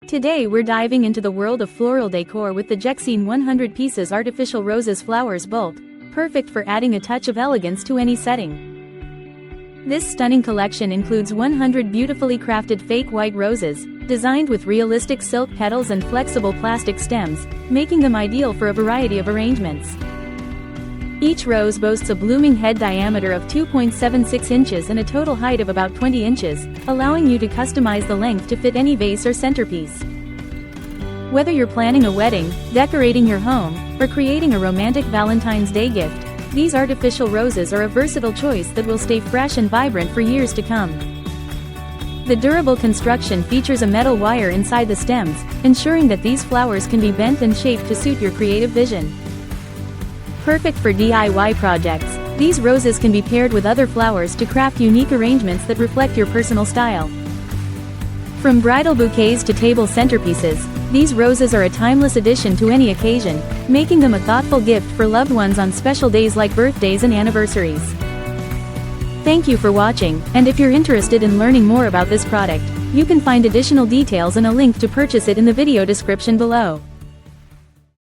Today we're diving into the world of floral decor with the Jexine 100 pieces artificial roses flowers bulk, perfect for adding a touch of elegance to any setting. This stunning collection includes 100 beautifully crafted fake white roses, designed with realistic silk petals and flexible plastic stems, making them ideal for a variety of arrangements. Each rose boasts a blooming head diameter of 2.76 inches and a total height of about 20 inches, allowing you to customize the length to fit any vase or centerpiece. Whether you're planning a wedding, decorating your home, or creating a romantic Valentine's Day gift, these artificial roses are a versatile choice that will stay fresh and vibrant for years to come. The durable construction features a metal wire inside the stems, ensuring that these flowers can be bent and shaped to suit your creative vision. Perfect for DIY projects, these roses can be paired with other flowers to craft unique arrangements that reflect your personal style. From bridal bouquets to table centerpieces, these roses are a timeless addition to any occasion, making them a thoughtful gift for loved ones on special days like birthdays and anniversaries. Thank you for watching, and if you're interested in learning more about this product, you can find additional details and a link to purchase it in the video description below.